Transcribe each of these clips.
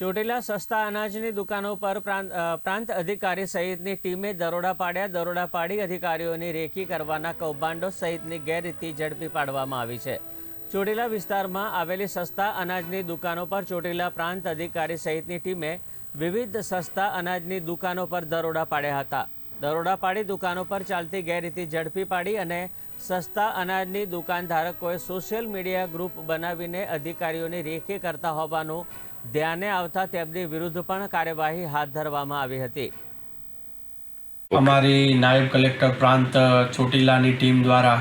ચોટીલા સસ્તા અનાજની દુકાનો પર પ્રાંત અધિકારી સહિતની ટીમે દરોડા પાડ્યા. દરોડા પાડી અધિકારીઓની રેકી કરવાના કૌભાંડો સહિતની ગેરરીતિ ઝડપી પાડવામાં આવી છે. ચોટીલા વિસ્તારમાં આવેલી સસ્તા અનાજની દુકાનો પર ચોટીલા પ્રાંત અધિકારી સહિતની ટીમે વિવિધ સસ્તા અનાજની દુકાનો પર દરોડા પાડ્યા હતા. દરોડા પાડી દુકાનો પર ચાલતી ગેરરીતિ ઝડપી પાડી અને સસ્તા અનાજની દુકાનધારકોએ સોશિયલ મીડિયા ગ્રુપ બનાવીને અધિકારીઓની રેકી કરતા હોવાનું ધ્યાને આવતા તેમની વિરુદ્ધ પણ કાર્યવાહી હાથ ધરવામાં આવી હતી. અમારી નાયબ કલેક્ટર પ્રાંત ચોટીલાની ટીમ દ્વારા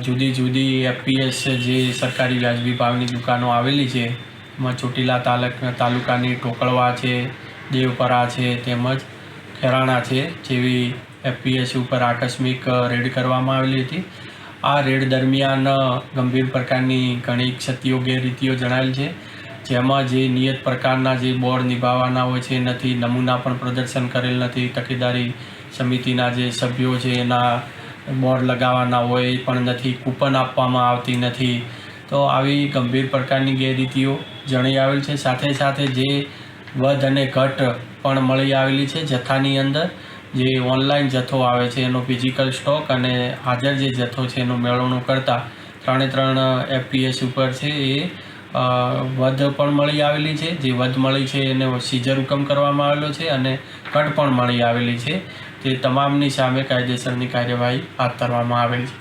જુદી જુદી એફપીએસ જે સરકારી વ્યાજબી ભાવની દુકાનો આવેલી છે એમાં ચોટીલા તાલુકાની ટોકળવા છે, દેવપરા છે તેમજ ખેરાણા છે જેવી એફપીએસ ઉપર આકસ્મિક રેડ કરવામાં આવેલી હતી. આ રેડ દરમિયાન ગંભીર પ્રકારની ઘણી ક્ષતિઓ ગેરરીતિઓ જણાવેલ છે, જેમાં જે નિયત પ્રકારના જે બોર્ડ નિભાવવાના હોય છે નથી, નમૂના પણ પ્રદર્શન કરેલ નથી, તકેદારી સમિતિના જે સભ્યો છે એના બોર્ડ લગાવવાના હોય એ પણ નથી, કૂપન આપવામાં આવતી નથી. તો આવી ગંભીર પ્રકારની ગેરરીતિઓ જણાઈ આવેલ છે. સાથે સાથે જે વધ અને ઘટ પણ મળી આવેલી છે જથ્થાની અંદર. જે ઓનલાઈન જથ્થો આવે છે એનો ફિઝિકલ સ્ટોક અને હાજર જે જથ્થો છે એનું મેળવણું કરતાં 3 એફપીએસ ઉપર છે એ વધ પણ મળી આવેલી છે. જે વધ મળી છે એને સીઝર હુકમ કરવામાં આવેલો છે અને ઘટ પણ મળી આવેલી છે. તે તમામની સામે કાયદેસરની કાર્યવાહી હાથ ધરવામાં આવેલ છે.